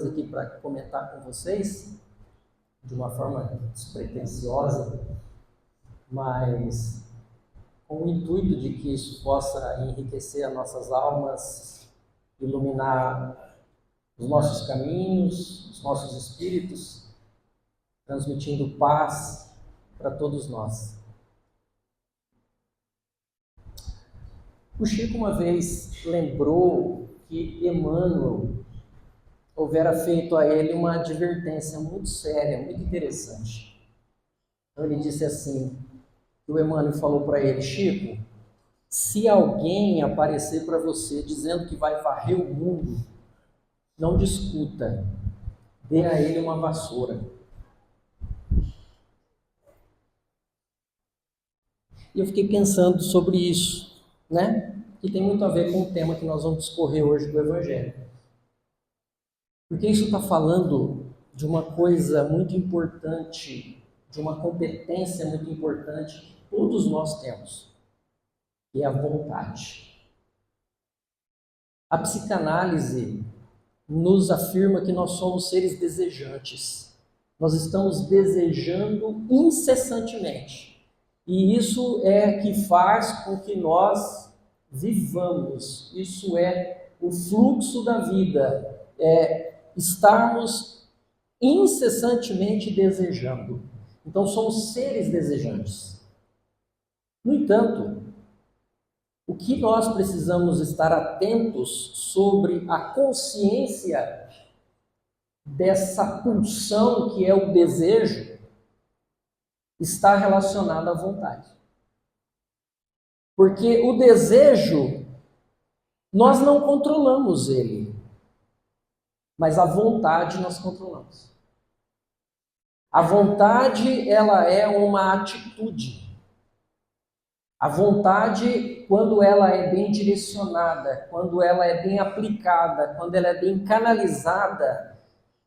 aqui para comentar com vocês, de uma forma despretensiosa, mas com o intuito de que isso possa enriquecer as nossas almas, iluminar os nossos caminhos, os nossos espíritos, transmitindo paz para todos nós. O Chico uma vez lembrou que Emmanuel houvera feito a ele uma advertência muito séria, muito interessante. Então ele disse assim, o Emmanuel falou para ele: Chico, se alguém aparecer para você dizendo que vai varrer o mundo, não discuta, dê a ele uma vassoura. E eu fiquei pensando sobre isso, né? Que tem muito a ver com o tema que nós vamos discorrer hoje do Evangelho. Porque isso está falando de uma coisa muito importante, de uma competência muito importante que todos nós temos, que é a vontade. A psicanálise nos afirma que nós somos seres desejantes. Nós estamos desejando incessantemente. E isso é que faz com que nós vivamos. Isso é o fluxo da vida. É estarmos incessantemente desejando. Então somos seres desejantes. No entanto, o que nós precisamos estar atentos sobre a consciência dessa pulsão que é o desejo está relacionado à vontade. Porque o desejo, nós não controlamos ele, mas a vontade nós controlamos. A vontade, ela é uma atitude. A vontade, quando ela é bem direcionada, quando ela é bem aplicada, quando ela é bem canalizada,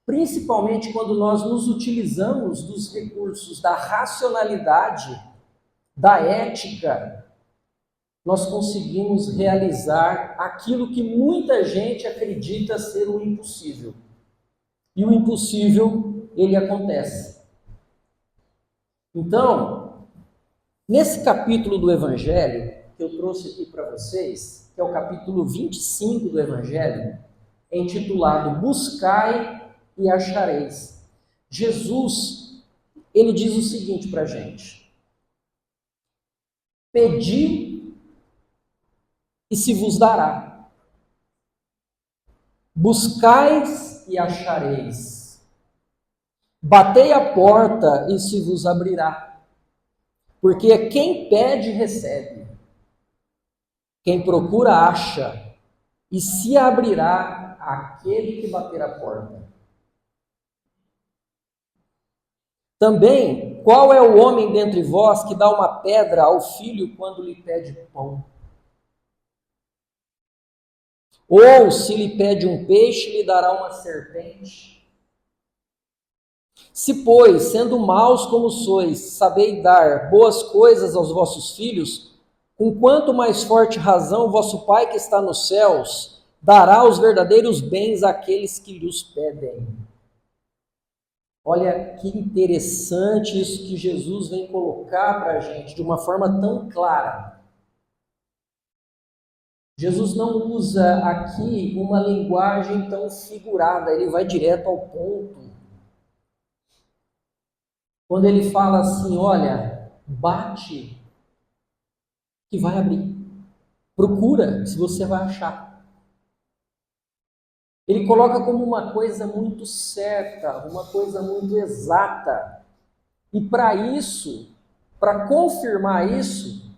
principalmente quando nós nos utilizamos dos recursos da racionalidade, da ética, nós conseguimos realizar aquilo que muita gente acredita ser o impossível. E o impossível, ele acontece. Então, nesse capítulo do Evangelho, que eu trouxe aqui para vocês, que é o capítulo 25 do Evangelho, é intitulado Buscai e achareis. Jesus, ele diz o seguinte para a gente: pedi e se vos dará. Buscais e achareis. Batei a porta e se vos abrirá. Porque quem pede, recebe. Quem procura, acha. E se abrirá aquele que bater a porta. Também, qual é o homem dentre vós que dá uma pedra ao filho quando lhe pede pão? Ou se lhe pede um peixe, lhe dará uma serpente? Se, pois, sendo maus como sois, sabeis dar boas coisas aos vossos filhos, com quanto mais forte razão vosso Pai que está nos céus dará os verdadeiros bens àqueles que lhes pedem. Olha que interessante isso que Jesus vem colocar para a gente de uma forma tão clara. Jesus não usa aqui uma linguagem tão figurada, ele vai direto ao ponto. Quando ele fala assim, olha, bate, que vai abrir. Procura, se você vai achar. Ele coloca como uma coisa muito certa, uma coisa muito exata. E para isso, para confirmar isso,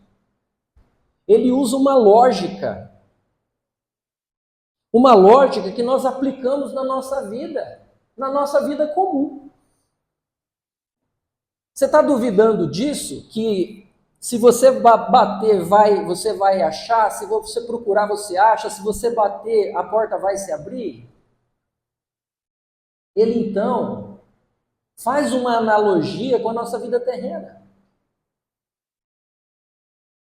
ele usa uma lógica. Uma lógica que nós aplicamos na nossa vida comum. Você está duvidando disso? Que se você bater, você vai achar, se você procurar, você acha, se você bater, a porta vai se abrir? Ele então faz uma analogia com a nossa vida terrena.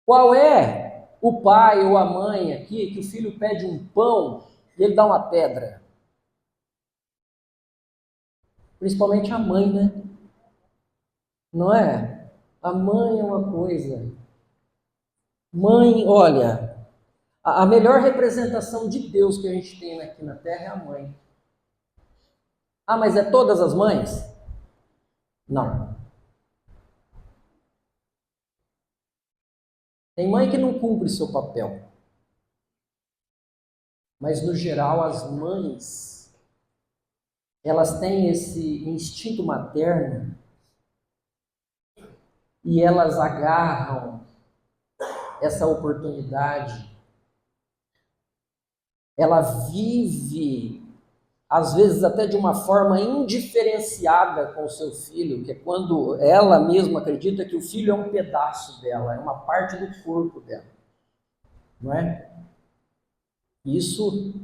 Qual é o pai ou a mãe aqui que o filho pede um pão e ele dá uma pedra? Principalmente a mãe, né? Não é? A mãe é uma coisa. Mãe, olha, a melhor representação de Deus que a gente tem aqui na Terra é a mãe. Ah, mas é todas as mães? Não. Tem mãe que não cumpre seu papel. Mas, no geral, as mães, elas têm esse instinto materno e elas agarram essa oportunidade. Ela vive, às vezes até de uma forma indiferenciada com o seu filho, que é quando ela mesma acredita que o filho é um pedaço dela, é uma parte do corpo dela. Não é? Isso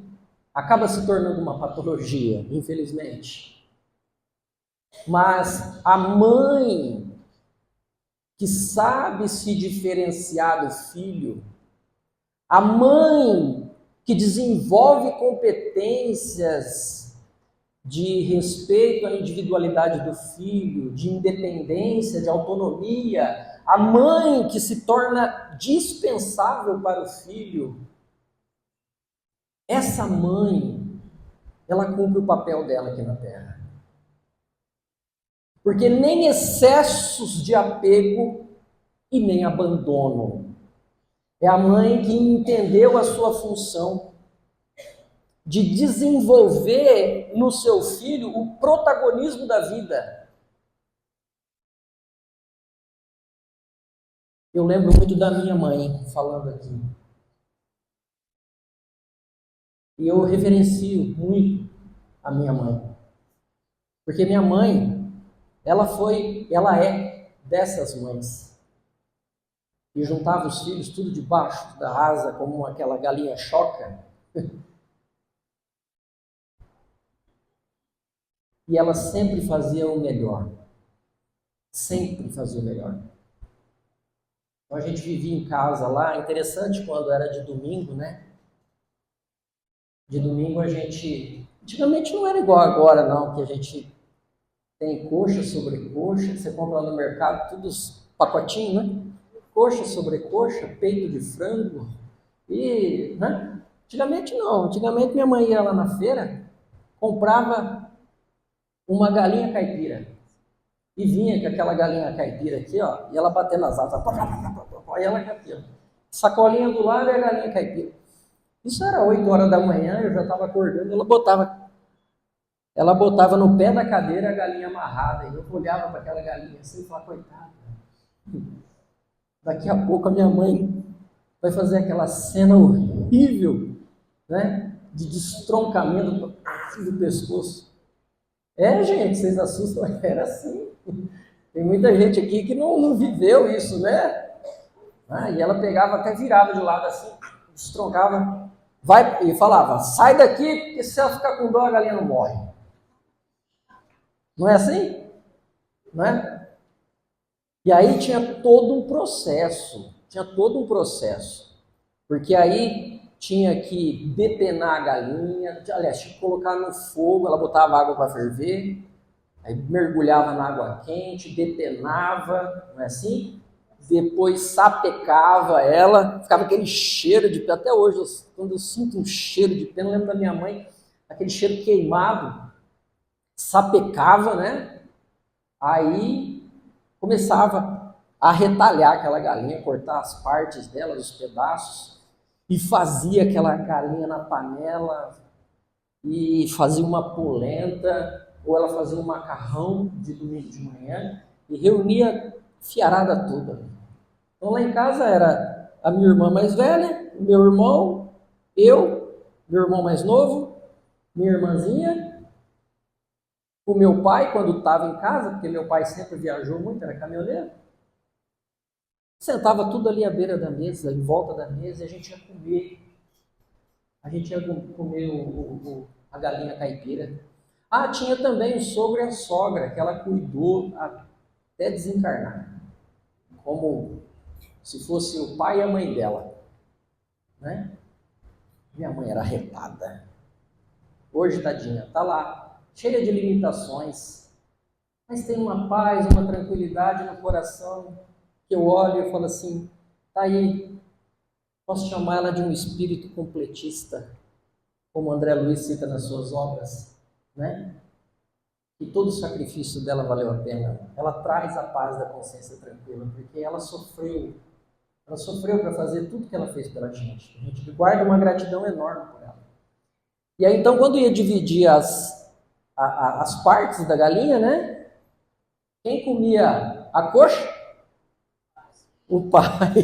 acaba se tornando uma patologia, infelizmente. Mas a mãe que sabe se diferenciar do filho, a mãe que desenvolve competências de respeito à individualidade do filho, de independência, de autonomia, a mãe que se torna dispensável para o filho, essa mãe, ela cumpre o papel dela aqui na Terra. Porque nem excessos de apego e nem abandono. É a mãe que entendeu a sua função de desenvolver no seu filho o protagonismo da vida. Eu lembro muito da minha mãe falando aqui. E eu reverencio muito a minha mãe. Porque minha mãe, ela é dessas mães. E juntava os filhos tudo debaixo da asa, como aquela galinha choca. E ela sempre fazia o melhor. Sempre fazia o melhor. Então a gente vivia em casa lá, interessante quando era de domingo, né? De domingo a gente... Antigamente não era igual agora não, que a gente tem coxa sobre coxa, você compra lá no mercado, tudo os pacotinhos, né? Coxa sobre coxa, peito de frango, e, né? Antigamente não, antigamente minha mãe ia lá na feira, comprava uma galinha caipira, e vinha com aquela galinha caipira aqui, ó, e ela batendo nas asas, aí ela aqui, ó, sacolinha do lado e a galinha caipira. Isso era 8 horas da manhã, eu já estava acordando, ela botava no pé da cadeira a galinha amarrada, e eu olhava para aquela galinha assim e falava, coitada, daqui a pouco a minha mãe vai fazer aquela cena horrível, né, de destroncamento do pescoço. É, gente, vocês assustam, era assim. Tem muita gente aqui que não viveu isso, né? Ah, e ela pegava, até virava de lado assim, destroncava, vai, e falava, sai daqui, porque se ela ficar com dor, a galinha não morre. Não é assim? Não é? E aí tinha todo um processo, porque aí tinha que depenar a galinha, aliás, tinha que colocar no fogo, ela botava água para ferver, aí mergulhava na água quente, depenava, não é assim? Depois sapecava ela, ficava aquele cheiro de pena. Até hoje, quando eu sinto um cheiro de pena, eu lembro da minha mãe, aquele cheiro queimado, sapecava, né? Aí começava a retalhar aquela galinha, cortar as partes dela, os pedaços, e fazia aquela galinha na panela, e fazia uma polenta, ou ela fazia um macarrão de domingo de manhã, e reunia fiarada toda. Então lá em casa era a minha irmã mais velha, o meu irmão, eu, meu irmão mais novo, minha irmãzinha, o meu pai quando estava em casa, porque meu pai sempre viajou muito, era caminhoneiro, sentava tudo ali à beira da mesa, em volta da mesa, e a gente ia comer. A gente ia comer a galinha caipira. Ah, tinha também o sogro e a sogra, que ela cuidou até desencarnar. Como se fosse o pai e a mãe dela. Né? Minha mãe era arretada. Hoje, tadinha, tá lá, cheia de limitações. mas tem uma paz, uma tranquilidade no coração, que eu olho e falo assim, tá aí, posso chamar ela de um espírito completista, como André Luiz cita nas suas obras, né? E todo o sacrifício dela valeu a pena. Ela traz a paz da consciência tranquila, porque ela sofreu para fazer tudo que ela fez pela gente. A gente guarda uma gratidão enorme por ela. E aí, então, quando ia dividir as partes da galinha, né? Quem comia a coxa? O pai.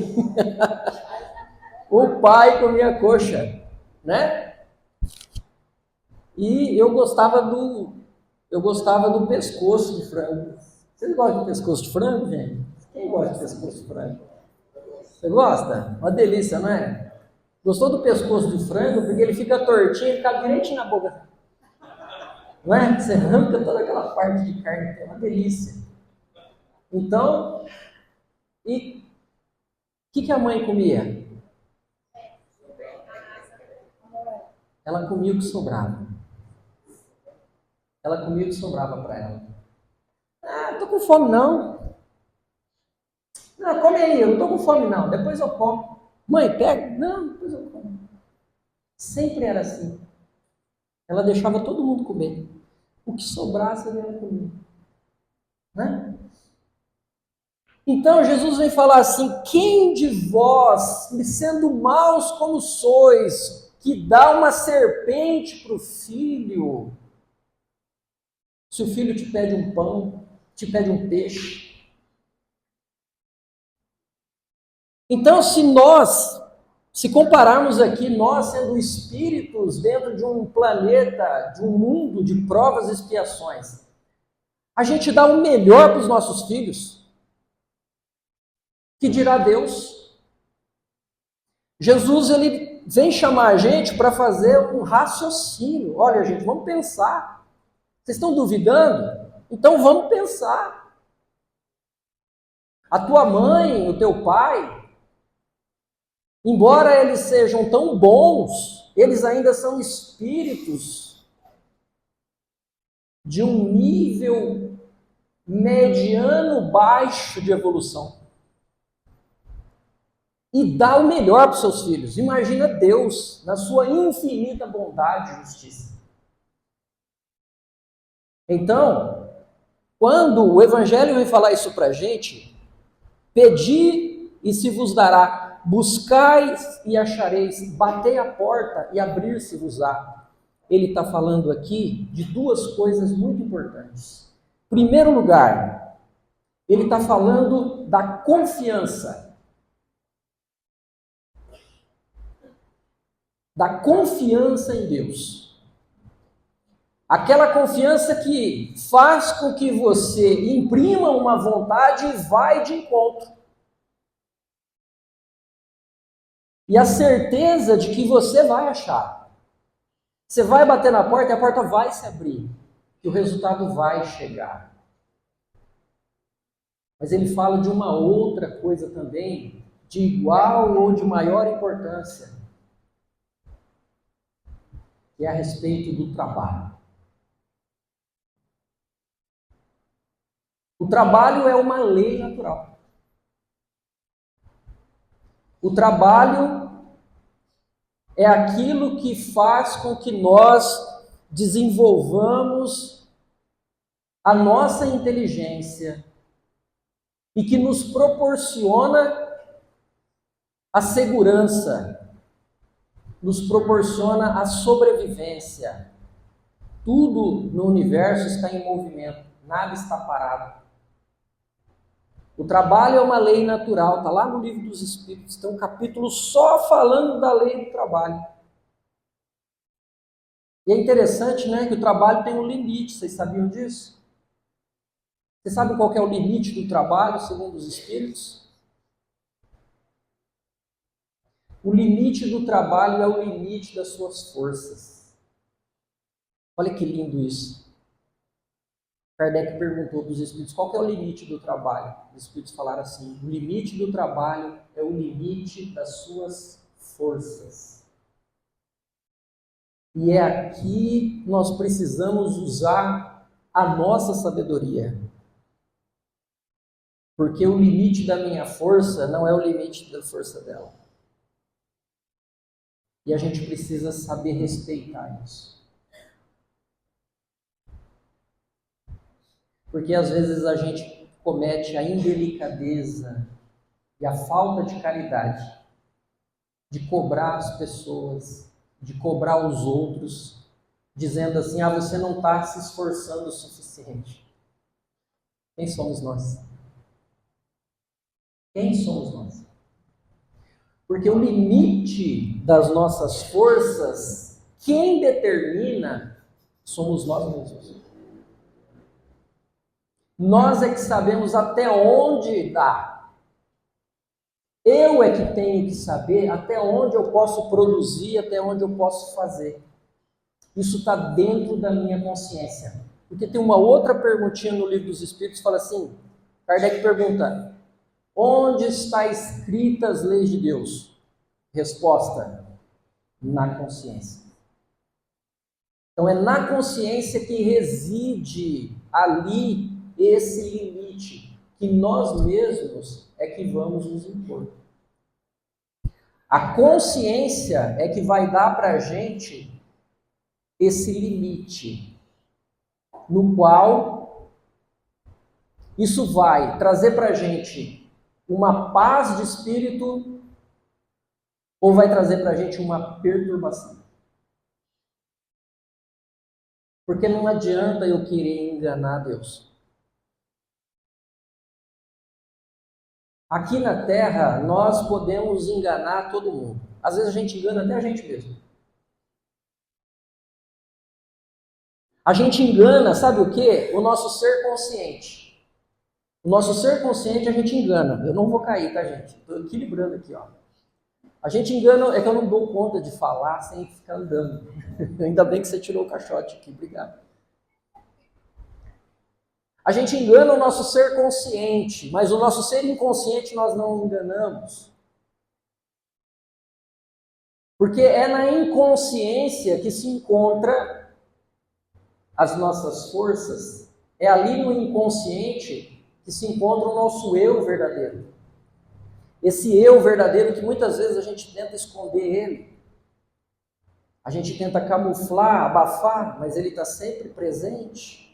O pai comia a coxa, né? E eu gostava do pescoço de frango. Vocês gostam de pescoço de frango, gente? Quem gosta de pescoço de frango? Você gosta? Uma delícia, não é? Gostou do pescoço de frango? Porque ele fica tortinho e fica direitinho na boca. Não é? Você arranca toda aquela parte de carne, é uma delícia. Então, e o que a mãe comia? Ela comia o que sobrava. Ela comia o que sobrava para ela. Ah, não tô com fome não. Não, come aí, eu não tô com fome não, depois eu como. Mãe, pega. Não, depois eu como. Sempre era assim. Ela deixava todo mundo comer. O que sobrasse ela comia. Né? Então Jesus vem falar assim: quem de vós, sendo maus como sois, que dá uma serpente para o filho, se o filho te pede um pão, te pede um peixe. Então, se compararmos aqui, nós sendo espíritos dentro de um planeta, de um mundo de provas e expiações, a gente dá o melhor para os nossos filhos, que dirá Deus. Jesus, ele vem chamar a gente para fazer um raciocínio. Olha, gente, vamos pensar. Vocês estão duvidando? Então vamos pensar. A tua mãe, o teu pai, embora eles sejam tão bons, eles ainda são espíritos de um nível mediano baixo de evolução. E dá o melhor para os seus filhos. Imagina Deus, na sua infinita bondade e justiça. Então, quando o Evangelho vem falar isso para a gente, pedi e se vos dará, buscai e achareis, batei a porta e abrir-se-vos-á. Ele está falando aqui de duas coisas muito importantes. Em primeiro lugar, ele está falando da confiança. Da confiança em Deus. Aquela confiança que faz com que você imprima uma vontade e vai de encontro. E a certeza de que você vai achar. Você vai bater na porta e a porta vai se abrir. E o resultado vai chegar. Mas ele fala de uma outra coisa também, de igual ou de maior importância, que é a respeito do trabalho. O trabalho é uma lei natural. O trabalho é aquilo que faz com que nós desenvolvamos a nossa inteligência e que nos proporciona a segurança, nos proporciona a sobrevivência. Tudo no universo está em movimento, nada está parado. O trabalho é uma lei natural, está lá no Livro dos Espíritos, tem um capítulo só falando da lei do trabalho. E é interessante, né, que o trabalho tem um limite, vocês sabiam disso? Você sabe qual que é o limite do trabalho, segundo os Espíritos? O limite do trabalho é o limite das suas forças. Olha que lindo isso. Kardec perguntou dos Espíritos, qual que é o limite do trabalho? Os Espíritos falaram assim, o limite do trabalho é o limite das suas forças. E é aqui nós precisamos usar a nossa sabedoria. Porque o limite da minha força não é o limite da força dela. E a gente precisa saber respeitar isso. Porque às vezes a gente comete a indelicadeza e a falta de caridade de cobrar as pessoas, de cobrar os outros, dizendo assim: ah, você não está se esforçando o suficiente. Quem somos nós? Quem somos nós? Porque o limite das nossas forças, quem determina, somos nós mesmos. Nós é que sabemos até onde dá. Eu é que tenho que saber até onde eu posso produzir, até onde eu posso fazer. Isso está dentro da minha consciência. Porque tem uma outra perguntinha no Livro dos Espíritos, fala assim, Kardec pergunta, onde está escrita as leis de Deus? Resposta, na consciência. Então é na consciência que reside ali esse limite, que nós mesmos é que vamos nos impor. A consciência é que vai dar para a gente esse limite, no qual isso vai trazer para a gente uma paz de espírito ou vai trazer para a gente uma perturbação. Porque não adianta eu querer enganar Deus. Aqui na Terra, nós podemos enganar todo mundo. Às vezes a gente engana até a gente mesmo. A gente engana, sabe o quê? O nosso ser consciente. O nosso ser consciente a gente engana. Eu não vou cair, tá, gente? Estou equilibrando aqui, ó. A gente engana, é que eu não dou conta de falar sem ficar andando. Ainda bem que você tirou o caixote aqui, obrigado. A gente engana o nosso ser consciente, mas o nosso ser inconsciente nós não enganamos. Porque é na inconsciência que se encontra as nossas forças, é ali no inconsciente que se encontra o nosso eu verdadeiro. Esse eu verdadeiro que muitas vezes a gente tenta esconder ele. A gente tenta camuflar, abafar, mas ele está sempre presente.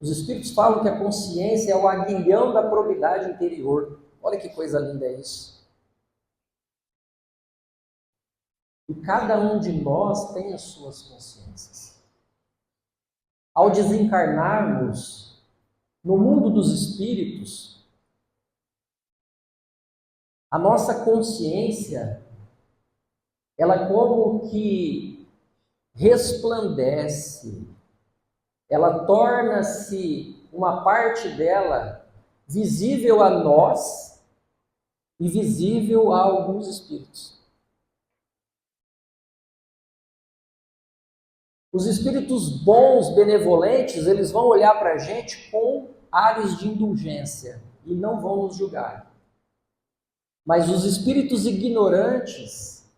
Os Espíritos falam que a consciência é o aguilhão da probidade interior. Olha que coisa linda é isso. E cada um de nós tem as suas consciências. Ao desencarnarmos no mundo dos espíritos, a nossa consciência, ela como que resplandece, ela torna-se uma parte dela visível a nós e visível a alguns espíritos. Os espíritos bons, benevolentes, eles vão olhar para a gente com ares de indulgência e não vão nos julgar. Mas os espíritos ignorantes,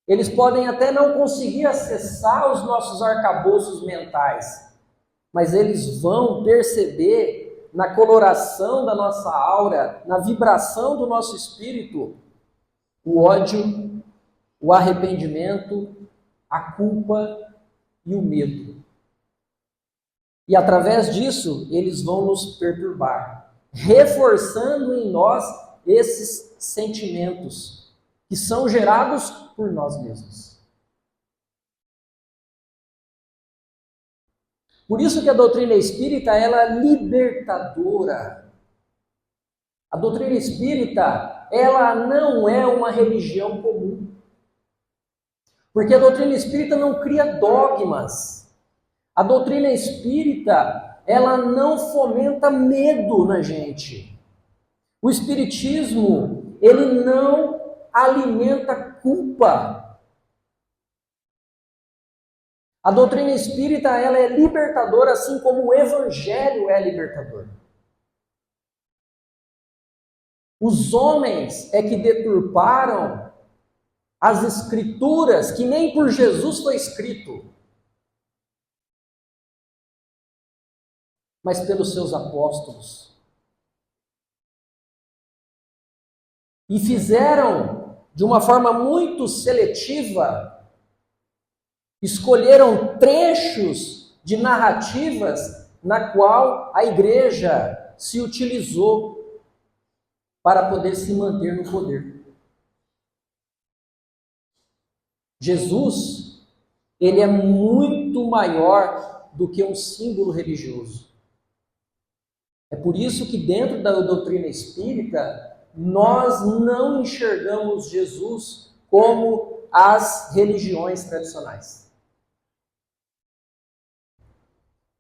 eles podem até não conseguir acessar os nossos arcabouços mentais, mas eles vão perceber na coloração da nossa aura, na vibração do nosso espírito, o ódio, o arrependimento, a culpa e o medo. E através disso, eles vão nos perturbar, reforçando em nós esses sentimentos que são gerados por nós mesmos. Por isso que a doutrina espírita, ela é libertadora. A doutrina espírita, ela não é uma religião comum. Porque a doutrina espírita não cria dogmas. A doutrina espírita, ela não fomenta medo na gente. O espiritismo, ele não alimenta culpa. A doutrina espírita, ela é libertadora, assim como o evangelho é libertador. Os homens é que deturparam as escrituras, que nem por Jesus foi escrito. mas pelos seus apóstolos. E fizeram de uma forma muito seletiva, escolheram trechos de narrativas na qual a igreja se utilizou para poder se manter no poder. Jesus, ele é muito maior do que um símbolo religioso. É por isso que dentro da doutrina espírita, nós não enxergamos Jesus como as religiões tradicionais.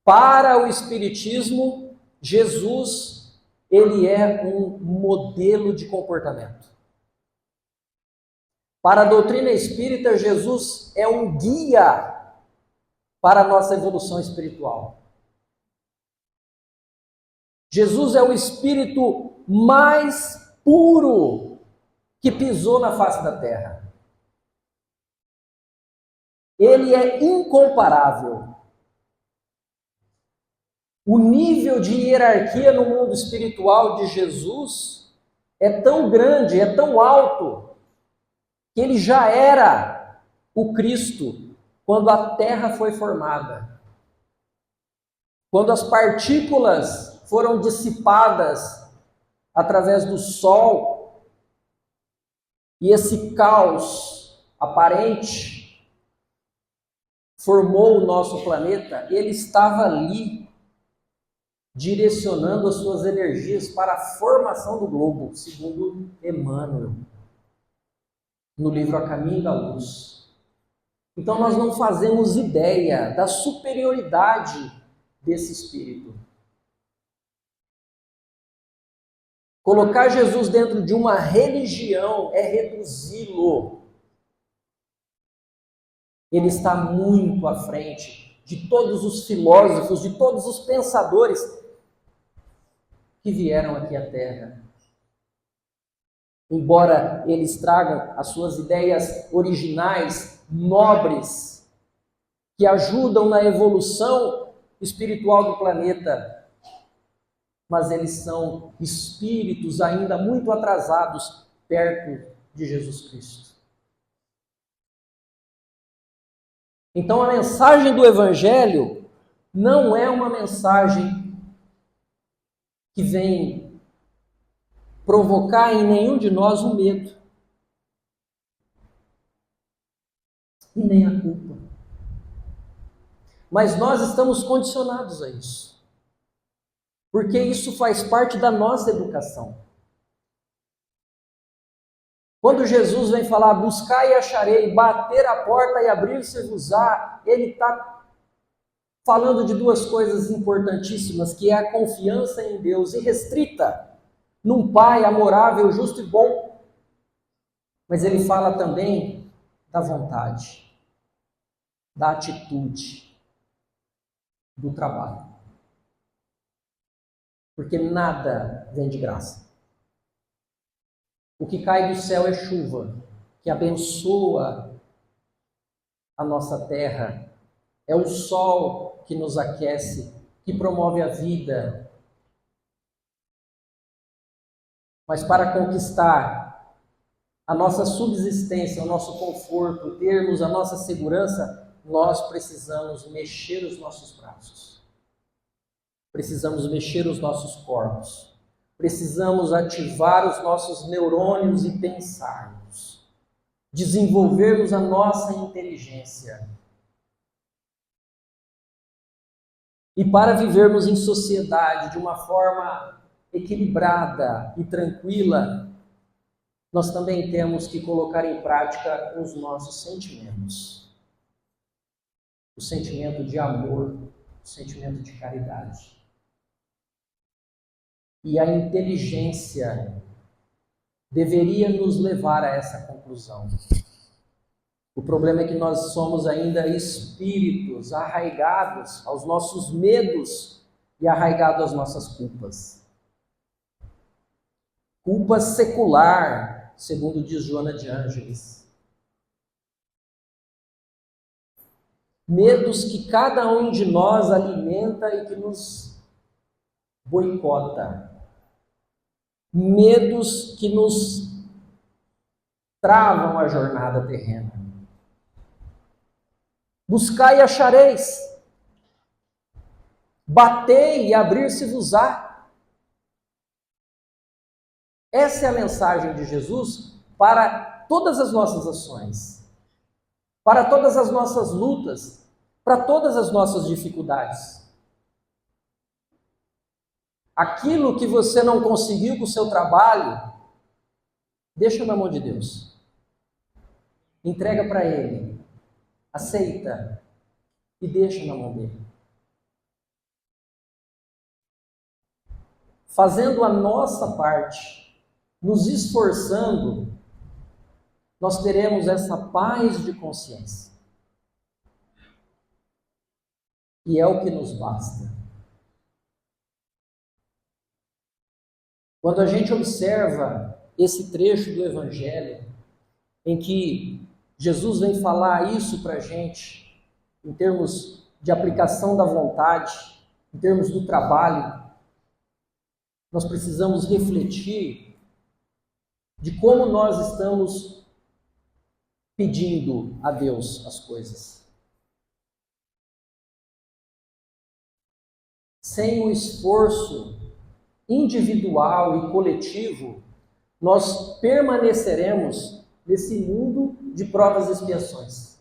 Para o espiritismo, Jesus, ele é um modelo de comportamento. Para a doutrina espírita, Jesus é um guia para a nossa evolução espiritual. Jesus é o espírito mais puro que pisou na face da terra. Ele é incomparável. O nível de hierarquia no mundo espiritual de Jesus é tão grande, é tão alto, que ele já era o Cristo quando a terra foi formada. Quando as partículas foram dissipadas através do Sol e esse caos aparente formou o nosso planeta, ele estava ali direcionando as suas energias para a formação do globo, segundo Emmanuel, no livro A Caminho da Luz. Então nós não fazemos ideia da superioridade desse espírito. Colocar Jesus dentro de uma religião é reduzi-lo. Ele está muito à frente de todos os filósofos, de todos os pensadores que vieram aqui à Terra. Embora eles tragam as suas ideias originais, nobres, que ajudam na evolução espiritual do planeta, mas eles são espíritos ainda muito atrasados perto de Jesus Cristo. Então a mensagem do Evangelho não é uma mensagem que vem provocar em nenhum de nós o medo e nem a culpa. Mas nós estamos condicionados a isso. Porque isso faz parte da nossa educação. Quando Jesus vem falar, buscar e acharei, bater a porta e abrir-se-vos-á, ele está falando de duas coisas importantíssimas, que é a confiança em Deus irrestrita, num Pai amorável, justo e bom. Mas ele fala também da vontade, da atitude, do trabalho. Porque nada vem de graça. O que cai do céu é chuva, que abençoa a nossa terra. É o sol que nos aquece, que promove a vida. Mas para conquistar a nossa subsistência, o nosso conforto, termos a nossa segurança, nós precisamos mexer os nossos braços. Precisamos mexer os nossos corpos. Precisamos ativar os nossos neurônios e pensarmos. Desenvolvermos a nossa inteligência. E para vivermos em sociedade de uma forma equilibrada e tranquila, nós também temos que colocar em prática os nossos sentimentos. O sentimento de amor, o sentimento de caridade. E a inteligência deveria nos levar a essa conclusão. O problema é que nós somos ainda espíritos arraigados aos nossos medos e arraigados às nossas culpas. Culpa secular, segundo diz Joana de Ângeles. Medos que cada um de nós alimenta e que nos boicota, medos que nos travam a jornada terrena. Buscai e achareis, batei e abrir-se-vos-á. Essa é a mensagem de Jesus para todas as nossas ações, para todas as nossas lutas, para todas as nossas dificuldades. Aquilo que você não conseguiu com o seu trabalho, deixa na mão de Deus. Entrega para Ele. Aceita e deixa na mão dele. Fazendo a nossa parte, nos esforçando, nós teremos essa paz de consciência. E é o que nos basta. Quando a gente observa esse trecho do Evangelho, em que Jesus vem falar isso para a gente, em termos de aplicação da vontade, em termos do trabalho, nós precisamos refletir de como nós estamos pedindo a Deus as coisas. Sem o esforço individual e coletivo, nós permaneceremos nesse mundo de provas e expiações.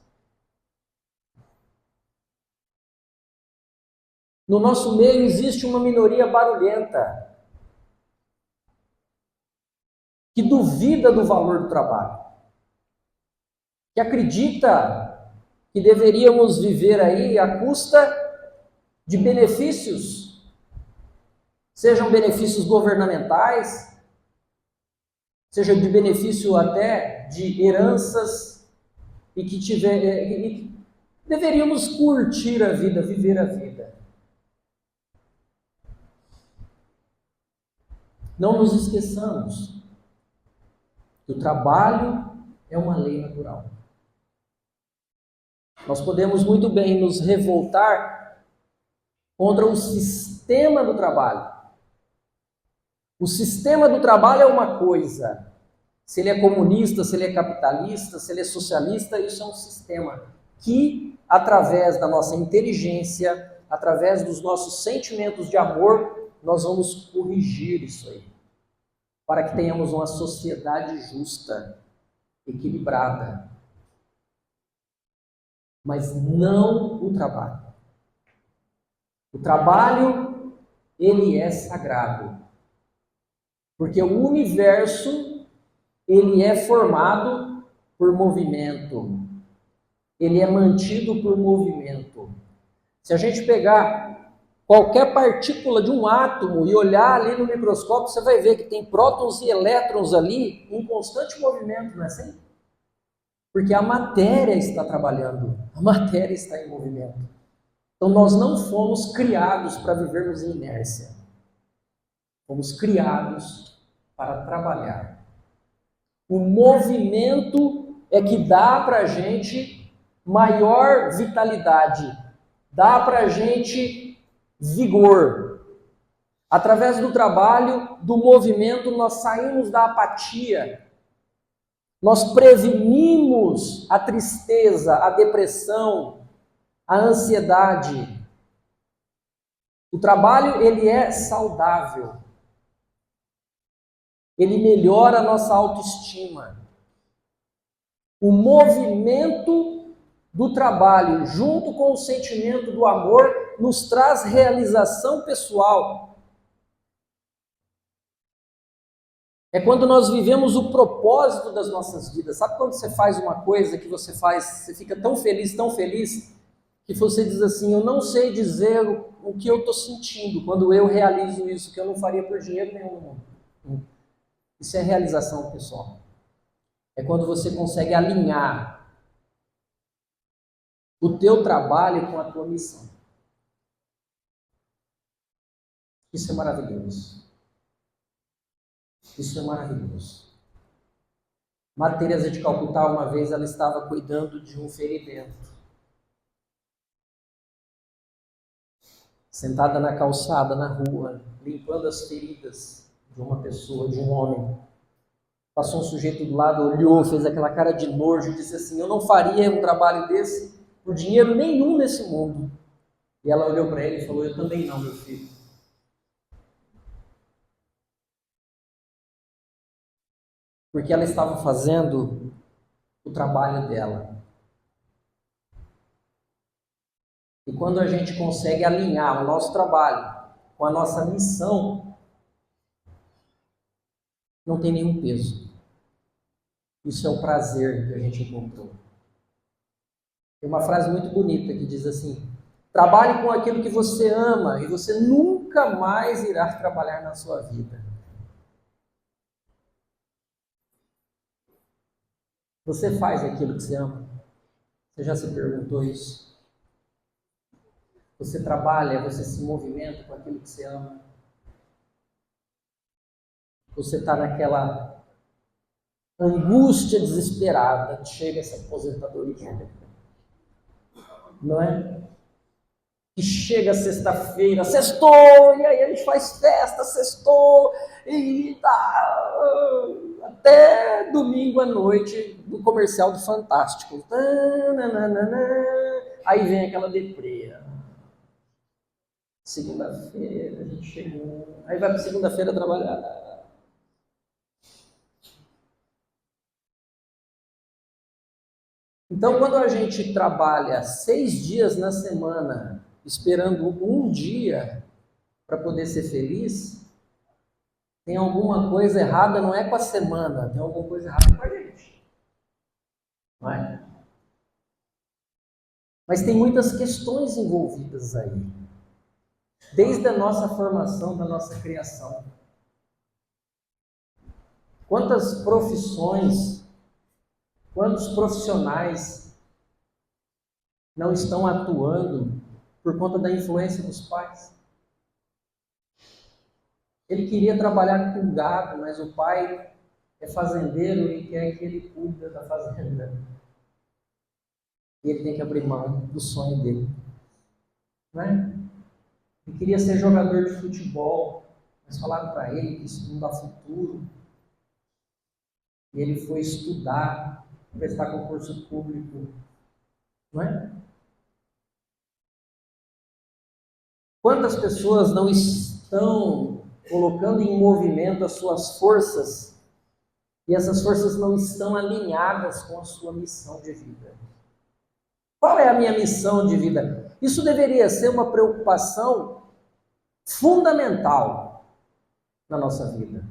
No nosso meio existe uma minoria barulhenta, que duvida do valor do trabalho, que acredita que deveríamos viver aí à custa de benefícios, sejam benefícios governamentais, seja de benefício até de heranças, e que deveríamos curtir a vida, viver a vida. Não nos esqueçamos que o trabalho é uma lei natural. Nós podemos muito bem nos revoltar contra o sistema do trabalho. O sistema do trabalho é uma coisa. Se ele é comunista, se ele é capitalista, se ele é socialista, isso é um sistema que, através da nossa inteligência, através dos nossos sentimentos de amor, nós vamos corrigir isso aí, para que tenhamos uma sociedade justa, equilibrada. Mas não o trabalho. O trabalho, ele é sagrado. Porque o universo, ele é formado por movimento. Ele é mantido por movimento. Se a gente pegar qualquer partícula de um átomo e olhar ali no microscópio, você vai ver que tem prótons e elétrons ali em constante movimento, não é assim? Porque a matéria está trabalhando, a matéria está em movimento. Então nós não fomos criados para vivermos em inércia. Fomos criados para trabalhar. O movimento é que dá para a gente maior vitalidade, dá para a gente vigor. Através do trabalho, do movimento, nós saímos da apatia. Nós prevenimos a tristeza, a depressão, a ansiedade. O trabalho, ele é saudável. Ele melhora a nossa autoestima. O movimento do trabalho, junto com o sentimento do amor, nos traz realização pessoal. É quando nós vivemos o propósito das nossas vidas. Sabe quando você faz uma coisa que você fica tão feliz, que você diz assim, eu não sei dizer o que eu estou sentindo quando eu realizo isso, que eu não faria por dinheiro nenhum no mundo. Isso é realização pessoal. É quando você consegue alinhar o teu trabalho com a tua missão. Isso é maravilhoso. Isso é maravilhoso. Madre Teresa de Calcutá, uma vez, ela estava cuidando de um ferimento. Sentada na calçada, na rua, limpando as feridas de uma pessoa, de um homem. Passou um sujeito do lado, olhou, fez aquela cara de nojo e disse assim: eu não faria um trabalho desse por dinheiro nenhum nesse mundo. E ela olhou para ele e falou: eu também não, meu filho. Porque ela estava fazendo o trabalho dela. E quando a gente consegue alinhar o nosso trabalho com a nossa missão, não tem nenhum peso. Isso é o prazer que a gente encontrou. Tem uma frase muito bonita que diz assim: trabalhe com aquilo que você ama e você nunca mais irá trabalhar na sua vida. Você faz aquilo que você ama? Você já se perguntou isso? Você trabalha, você se movimenta com aquilo que você ama? Você está naquela angústia desesperada, chega essa aposentadoria, não é? Que chega sexta-feira, sextou, e aí a gente faz festa, sextou, e tá até domingo à noite no comercial do Fantástico. Aí vem aquela deprê. Segunda-feira, a gente chegou, aí vai para segunda-feira trabalhar. Então, quando a gente trabalha 6 dias na semana, esperando um dia para poder ser feliz, tem alguma coisa errada, não é com a semana, tem alguma coisa errada com a gente. Não é? Mas tem muitas questões envolvidas aí. Desde a nossa formação, da nossa criação. Quantas profissões, quantos profissionais não estão atuando por conta da influência dos pais? Ele queria trabalhar com gado, mas o pai é fazendeiro e quer que ele cuide da fazenda. E ele tem que abrir mão do sonho dele. Não é? Ele queria ser jogador de futebol, mas falaram para ele que isso não dá futuro. E ele foi estudar, prestar concurso público. Não é? Quantas pessoas não estão colocando em movimento as suas forças e essas forças não estão alinhadas com a sua missão de vida? Qual é a minha missão de vida? Isso deveria ser uma preocupação fundamental na nossa vida.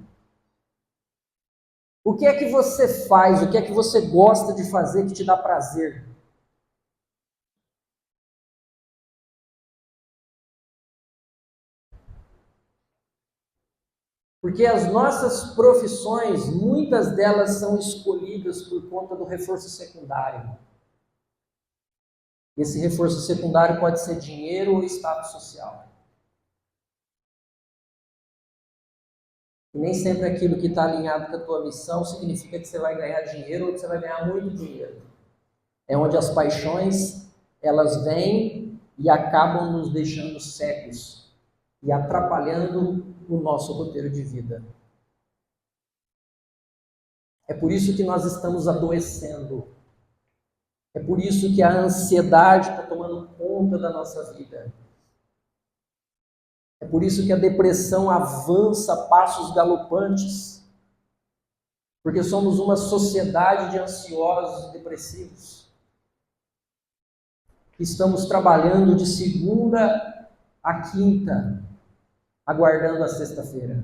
O que é que você faz? O que é que você gosta de fazer que te dá prazer? Porque as nossas profissões, muitas delas são escolhidas por conta do reforço secundário. Esse reforço secundário pode ser dinheiro ou status social. E nem sempre aquilo que está alinhado com a tua missão significa que você vai ganhar dinheiro ou que você vai ganhar muito dinheiro. É onde as paixões, elas vêm e acabam nos deixando cegos e atrapalhando o nosso roteiro de vida. É por isso que nós estamos adoecendo. É por isso que a ansiedade está tomando conta da nossa vida. É por isso que a depressão avança a passos galopantes. Porque somos uma sociedade de ansiosos e depressivos. Estamos trabalhando de segunda a quinta, aguardando a sexta-feira,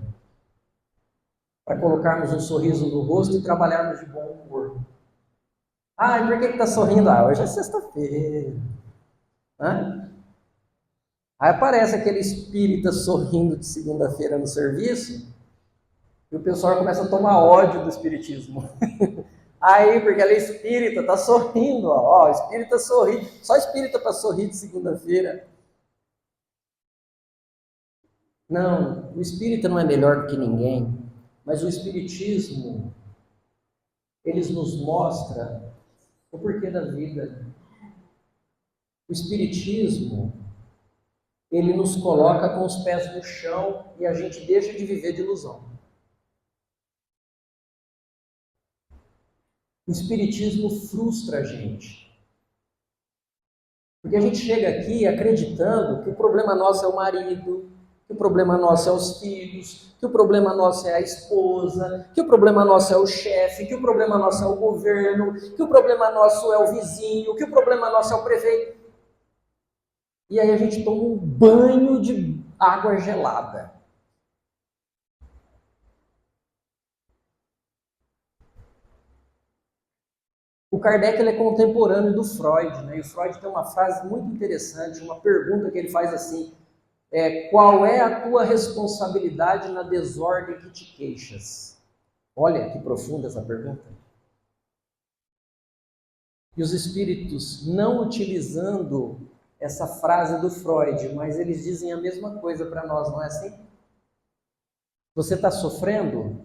para colocarmos um sorriso no rosto e trabalharmos de bom humor. Ah, e por que está sorrindo? Ah, hoje é sexta-feira. Aí aparece aquele espírita sorrindo de segunda-feira no serviço e o pessoal começa a tomar ódio do espiritismo. Aí, porque ela é espírita, está sorrindo, ó, espírita sorri, só espírita para sorrir de segunda-feira. Não, o espírita não é melhor do que ninguém, mas o espiritismo, ele nos mostra o porquê da vida. O espiritismo, ele nos coloca com os pés no chão e a gente deixa de viver de ilusão. O Espiritismo frustra a gente. Porque a gente chega aqui acreditando que o problema nosso é o marido, que o problema nosso é os filhos, que o problema nosso é a esposa, que o problema nosso é o chefe, que o problema nosso é o governo, que o problema nosso é o vizinho, que o problema nosso é o prefeito. E aí a gente toma um banho de água gelada. O Kardec ele é contemporâneo do Freud, né? E o Freud tem uma frase muito interessante, uma pergunta que ele faz assim: qual é a tua responsabilidade na desordem que te queixas? Olha que profunda essa pergunta. E os espíritos, não utilizando essa frase do Freud, mas eles dizem a mesma coisa para nós, não é assim? Você está sofrendo?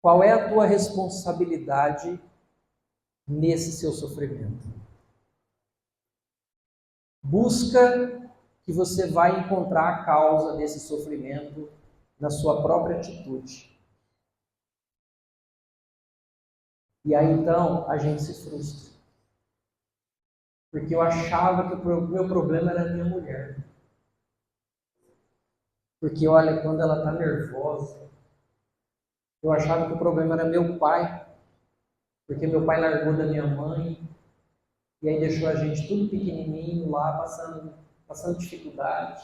Qual é a tua responsabilidade nesse seu sofrimento? Busca que você vai encontrar a causa desse sofrimento na sua própria atitude. E aí então a gente se frustra. Porque eu achava que o meu problema era a minha mulher. Porque olha, quando ela está nervosa, eu achava que o problema era meu pai. Porque meu pai largou da minha mãe e aí deixou a gente tudo pequenininho lá, passando dificuldade.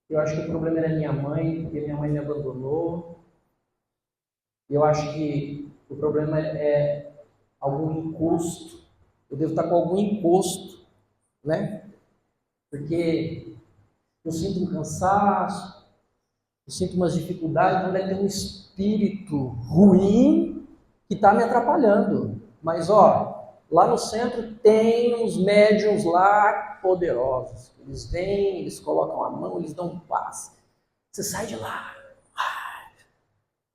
Eu acho que o problema era minha mãe, porque minha mãe me abandonou. Eu acho que o problema é algum encosto. Eu devo estar com algum encosto, né? Porque eu sinto um cansaço, eu sinto umas dificuldades, então deve ter um espírito ruim que está me atrapalhando. Mas, ó, lá no centro tem uns médiums lá poderosos. Eles vêm, eles colocam a mão, eles dão um passe. Você sai de lá.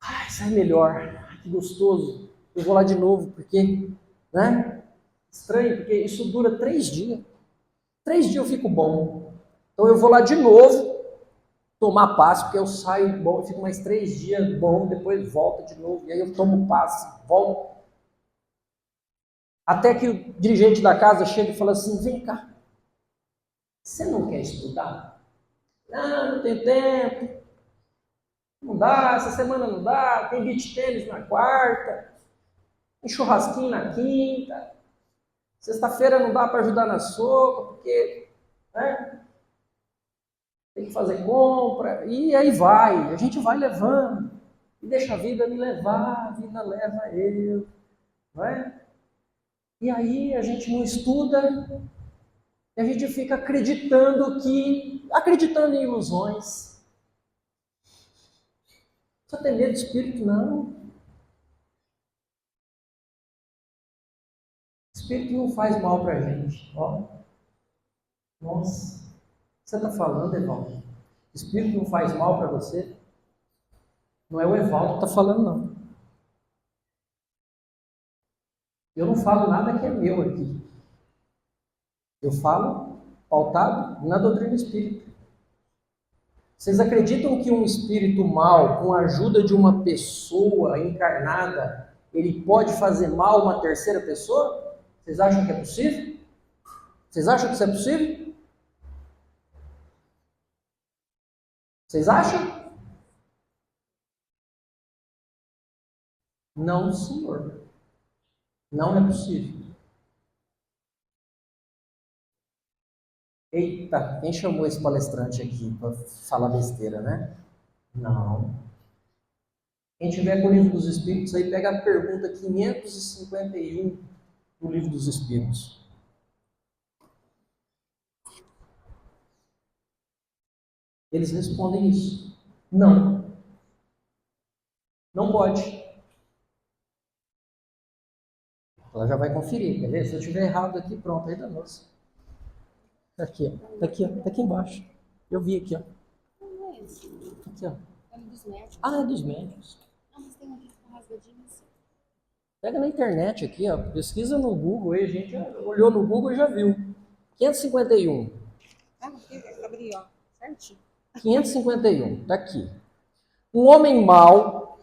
Ai, sai melhor. Ai, que gostoso. Eu vou lá de novo, porque, né? Estranho, porque isso dura 3 dias. 3 dias eu fico bom. Então eu vou lá de novo tomar passe, porque eu saio bom, eu fico mais 3 dias bom, depois volto de novo, e aí eu tomo passe, volto. Até que o dirigente da casa chega e fala assim: vem cá, você não quer estudar? Não tenho tempo, não dá, essa semana não dá, tem beach tênis na quarta, tem churrasquinho na quinta, sexta-feira não dá para ajudar na sopa, porque, né? Tem que fazer compra, e aí vai, a gente vai levando, e deixa a vida me levar, a vida leva eu, não é? E aí a gente não estuda, e a gente fica acreditando em ilusões. Você tem medo de espírito? Não. O espírito não faz mal pra gente, ó. Nossa, você está falando, Evaldo? Espírito não faz mal para você? Não é o Evaldo que está falando, não. Eu não falo nada que é meu aqui. Eu falo pautado na doutrina espírita. Vocês acreditam que um espírito mau, com a ajuda de uma pessoa encarnada, ele pode fazer mal a uma terceira pessoa? Vocês acham que é possível? Vocês acham que isso é possível? Vocês acham? Não, senhor. Não é possível. Eita, quem chamou esse palestrante aqui para falar besteira, né? Não. Quem tiver com o Livro dos Espíritos aí, pega a pergunta 551 do Livro dos Espíritos. Eles respondem isso. Não. Não pode. Ela já vai conferir, quer ver? Se eu tiver errado aqui, pronto, aí danou-se. Tá aqui, ó. Tá aqui, ó. Tá aqui embaixo. Eu vi aqui, ó. Não é esse. Aqui, ó. É dos médicos. Ah, é dos médicos. Não, mas tem um aqui com rasgadinho assim. Pega na internet aqui, ó. Pesquisa no Google aí, a gente já olhou no Google e já viu. 551. Ah, abri, ó. Certinho. 551, está aqui. Um homem mau,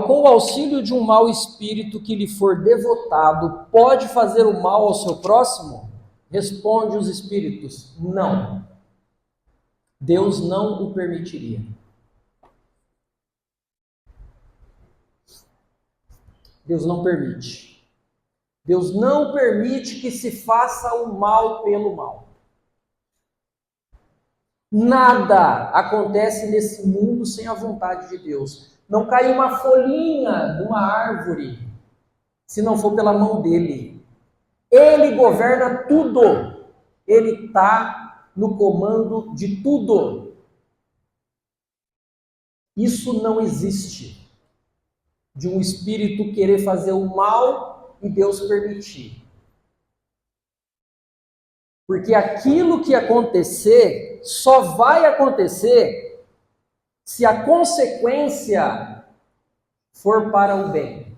com o auxílio de um mau espírito que lhe for devotado, pode fazer o mal ao seu próximo? Responde os espíritos: não. Deus não o permitiria. Deus não permite. Deus não permite que se faça o mal pelo mal. Nada acontece nesse mundo sem a vontade de Deus. Não cai uma folhinha de uma árvore se não for pela mão dele. Ele governa tudo. Ele está no comando de tudo. Isso não existe. De um espírito querer fazer o mal e Deus permitir. Porque aquilo que acontecer só vai acontecer se a consequência for para o bem.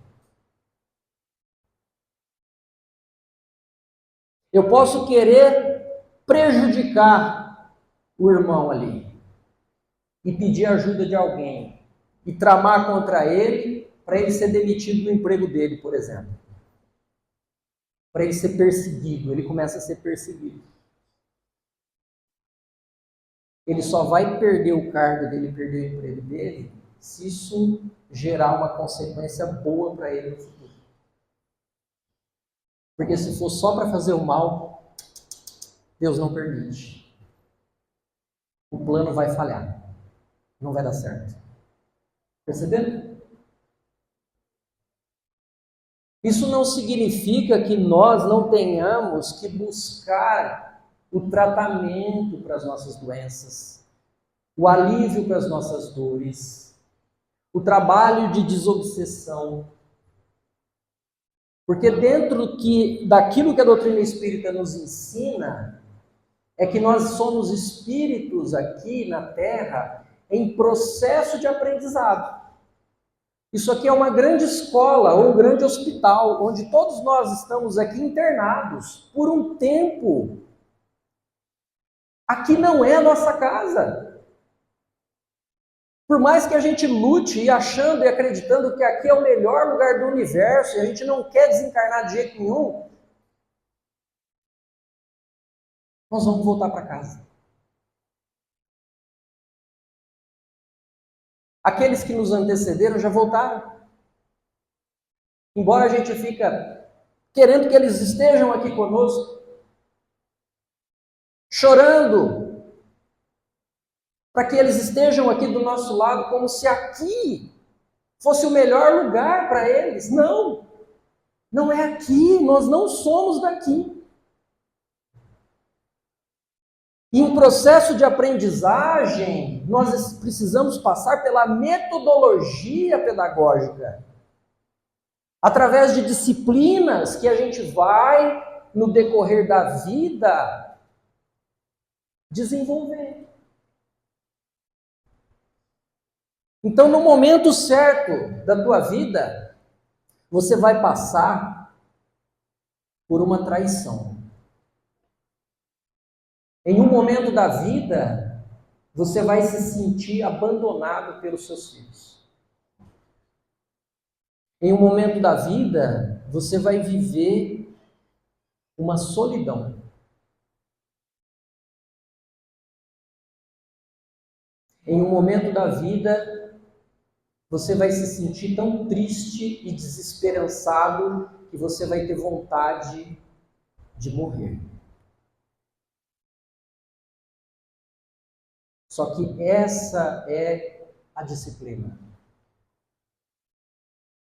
Eu posso querer prejudicar o irmão ali e pedir ajuda de alguém e tramar contra ele para ele ser demitido do emprego dele, por exemplo. Para ele ser perseguido, ele começa a ser perseguido. Ele só vai perder o cargo dele, perder o emprego dele, se isso gerar uma consequência boa para ele no futuro. Porque se for só para fazer o mal, Deus não permite. O plano vai falhar. Não vai dar certo. Percebendo? Isso não significa que nós não tenhamos que buscar o tratamento para as nossas doenças, o alívio para as nossas dores, o trabalho de desobsessão. Porque dentro daquilo que a doutrina espírita nos ensina, é que nós somos espíritos aqui na Terra em processo de aprendizado. Isso aqui é uma grande escola ou um grande hospital, onde todos nós estamos aqui internados por um tempo. Aqui não é a nossa casa. Por mais que a gente lute e achando e acreditando que aqui é o melhor lugar do universo e a gente não quer desencarnar de jeito nenhum, nós vamos voltar para casa. Aqueles que nos antecederam já voltaram. Embora a gente fica querendo que eles estejam aqui conosco, chorando, para que eles estejam aqui do nosso lado, como se aqui fosse o melhor lugar para eles. Não, não é aqui, nós não somos daqui. E em processo de aprendizagem, nós precisamos passar pela metodologia pedagógica. Através de disciplinas que a gente vai, no decorrer da vida, desenvolver. Então, no momento certo da tua vida, você vai passar por uma traição. Em um momento da vida, você vai se sentir abandonado pelos seus filhos. Em um momento da vida, você vai viver uma solidão. Em um momento da vida, você vai se sentir tão triste e desesperançado que você vai ter vontade de morrer. Só que essa é a disciplina.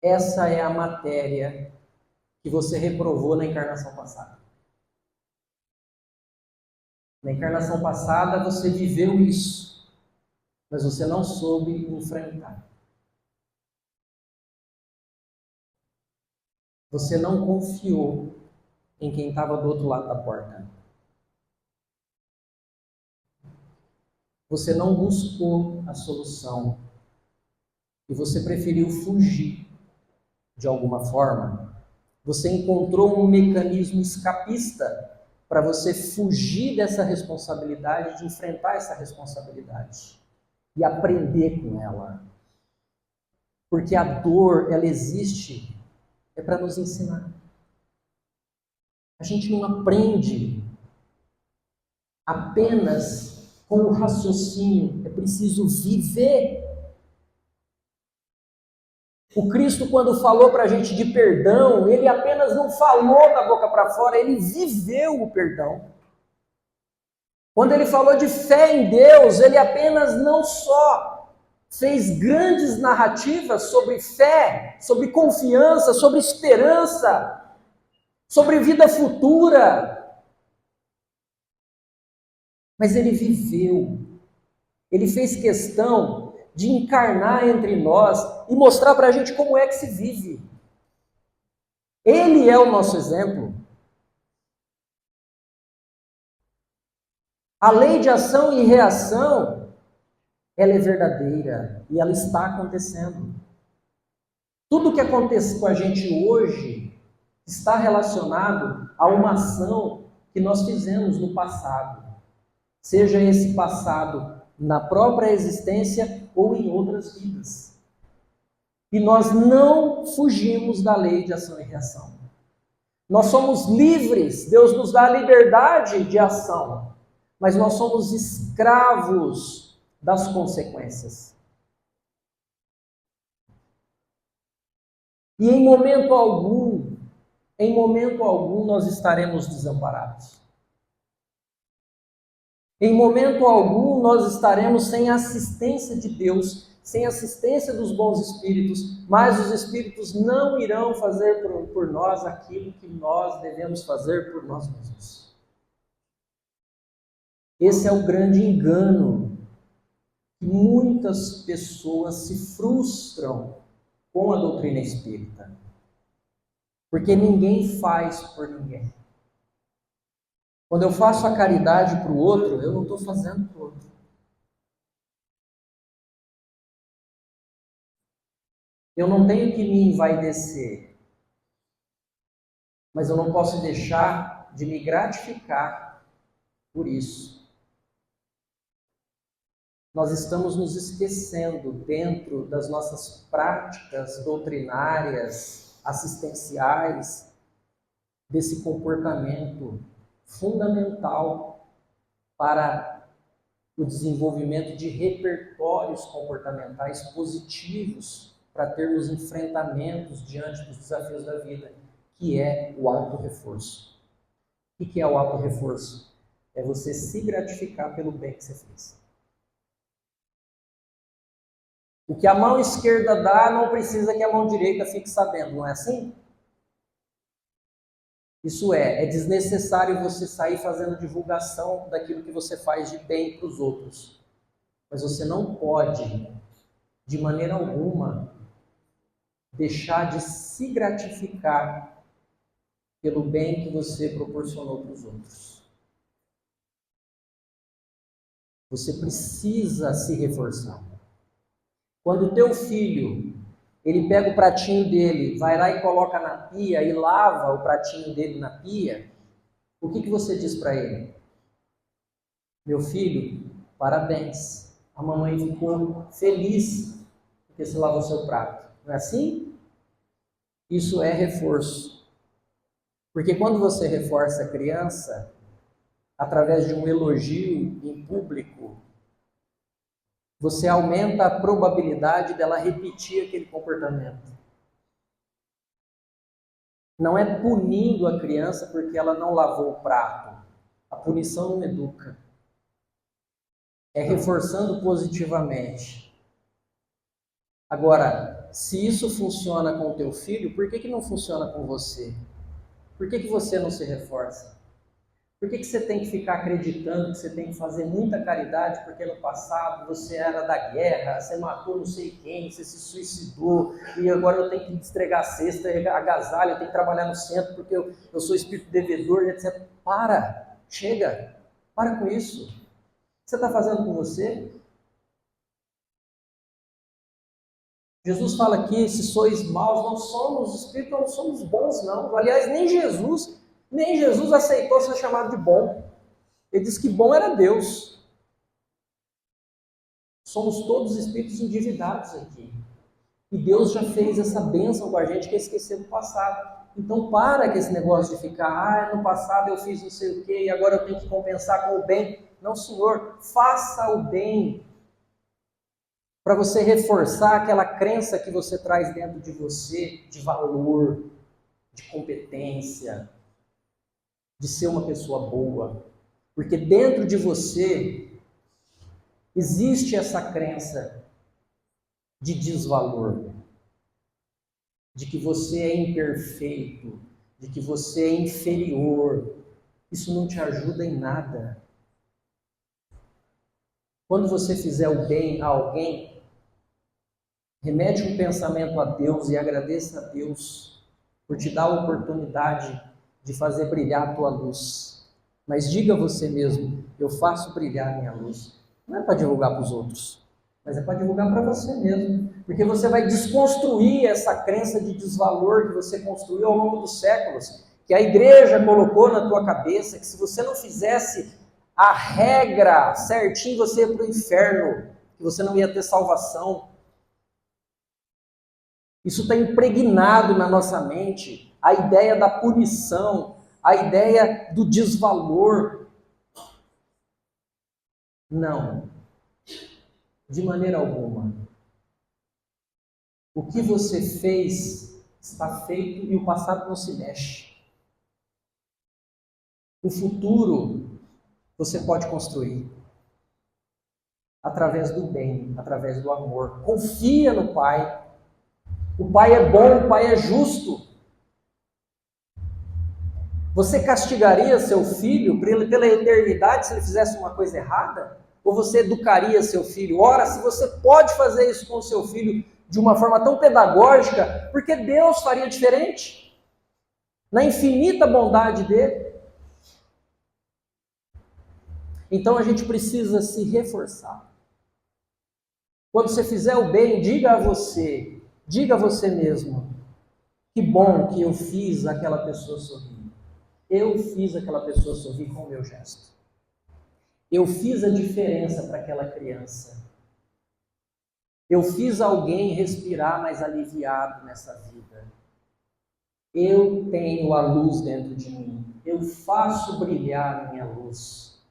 Essa é a matéria que você reprovou na encarnação passada. Na encarnação passada você viveu isso, mas você não soube enfrentar. Você não confiou em quem estava do outro lado da porta. Você não buscou a solução e você preferiu fugir de alguma forma. Você encontrou um mecanismo escapista para você fugir dessa responsabilidade, de enfrentar essa responsabilidade e aprender com ela. Porque a dor, ela existe, é para nos ensinar. A gente não aprende apenas com o raciocínio, é preciso viver. O Cristo, quando falou para a gente de perdão, ele apenas não falou da boca para fora, ele viveu o perdão. Quando ele falou de fé em Deus, ele apenas não só fez grandes narrativas sobre fé, sobre confiança, sobre esperança, sobre vida futura, mas ele viveu. Ele fez questão de encarnar entre nós e mostrar para a gente como é que se vive. Ele é o nosso exemplo. A lei de ação e reação, ela é verdadeira e ela está acontecendo. Tudo que acontece com a gente hoje está relacionado a uma ação que nós fizemos no passado. Seja esse passado na própria existência ou em outras vidas. E nós não fugimos da lei de ação e reação. Nós somos livres, Deus nos dá a liberdade de ação, mas nós somos escravos das consequências. E em momento algum nós estaremos desamparados. Em momento algum nós estaremos sem a assistência de Deus, sem a assistência dos bons espíritos, mas os espíritos não irão fazer por nós aquilo que nós devemos fazer por nós mesmos. Esse é o grande engano. Muitas pessoas se frustram com a doutrina espírita, porque ninguém faz por ninguém. Quando eu faço a caridade para o outro, eu não estou fazendo para o outro. Eu não tenho que me envaidecer, mas eu não posso deixar de me gratificar por isso. Nós estamos nos esquecendo, dentro das nossas práticas doutrinárias, assistenciais, desse comportamento fundamental para o desenvolvimento de repertórios comportamentais positivos para termos enfrentamentos diante dos desafios da vida, que é o autorreforço. O que é o autorreforço? É você se gratificar pelo bem que você fez. O que a mão esquerda dá, não precisa que a mão direita fique sabendo, não é assim? Isso é desnecessário você sair fazendo divulgação daquilo que você faz de bem para os outros. Mas você não pode, de maneira alguma, deixar de se gratificar pelo bem que você proporcionou para os outros. Você precisa se reforçar. Quando o teu filho, ele pega o pratinho dele, vai lá e coloca na pia e lava o pratinho dele na pia, o que você diz para ele? Meu filho, parabéns. A mamãe ficou feliz porque você lavou seu prato. Não é assim? Isso é reforço. Porque quando você reforça a criança, através de um elogio em público, você aumenta a probabilidade dela repetir aquele comportamento. Não é punindo a criança porque ela não lavou o prato. A punição não educa. É reforçando positivamente. Agora, se isso funciona com o teu filho, por que não funciona com você? Por que você não se reforça? Por que você tem que ficar acreditando que você tem que fazer muita caridade porque no passado você era da guerra, você matou não sei quem, você se suicidou e agora eu tenho que entregar a cesta, agasalho, eu tenho que trabalhar no centro porque eu sou espírito devedor, etc. Para! Chega! Para com isso! O que você está fazendo com você? Jesus fala aqui, se sois maus, não somos espíritos, não somos bons não. Aliás, nem Jesus Nem Jesus aceitou ser chamado de bom. Ele disse que bom era Deus. Somos todos espíritos endividados aqui. E Deus já fez essa bênção com a gente que é esquecer do passado. Então para com esse negócio de ficar, no passado eu fiz não sei o quê e agora eu tenho que compensar com o bem. Não, Senhor, faça o bem para você reforçar aquela crença que você traz dentro de você de valor, de competência, de ser uma pessoa boa. Porque dentro de você existe essa crença de desvalor, de que você é imperfeito, de que você é inferior. Isso não te ajuda em nada. Quando você fizer o bem a alguém, remete um pensamento a Deus e agradeça a Deus por te dar a oportunidade de fazer brilhar a tua luz. Mas diga a você mesmo, eu faço brilhar a minha luz. Não é para divulgar para os outros, mas é para divulgar para você mesmo. Porque você vai desconstruir essa crença de desvalor que você construiu ao longo dos séculos, que a igreja colocou na tua cabeça, que se você não fizesse a regra certinho, você ia para o inferno, que você não ia ter salvação. Isso está impregnado na nossa mente, a ideia da punição, a ideia do desvalor. Não, de maneira alguma. O que você fez está feito e o passado não se mexe. O futuro você pode construir através do bem, através do amor. Confia no Pai. O Pai é bom, o Pai é justo. Você castigaria seu filho pela eternidade se ele fizesse uma coisa errada? Ou você educaria seu filho? Ora, se você pode fazer isso com o seu filho de uma forma tão pedagógica, porque Deus faria diferente? Na infinita bondade dele. Então a gente precisa se reforçar. Quando você fizer o bem, diga a você mesmo, que bom que eu fiz aquela pessoa sorrir. Eu fiz aquela pessoa sorrir com o meu gesto. Eu fiz a diferença para aquela criança. Eu fiz alguém respirar mais aliviado nessa vida. Eu tenho a luz dentro de mim. Eu faço brilhar a minha luz.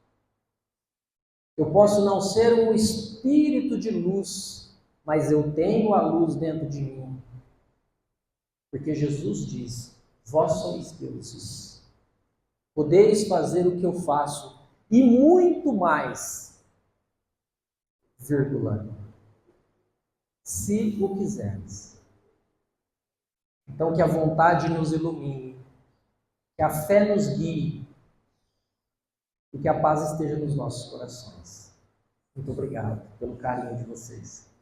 Eu posso não ser um espírito de luz, mas eu tenho a luz dentro de mim. Porque Jesus diz, vós sois deuses. Podeis fazer o que eu faço e muito mais, vírgula, se o quiseres. Então que a vontade nos ilumine, que a fé nos guie e que a paz esteja nos nossos corações. Muito obrigado pelo carinho de vocês.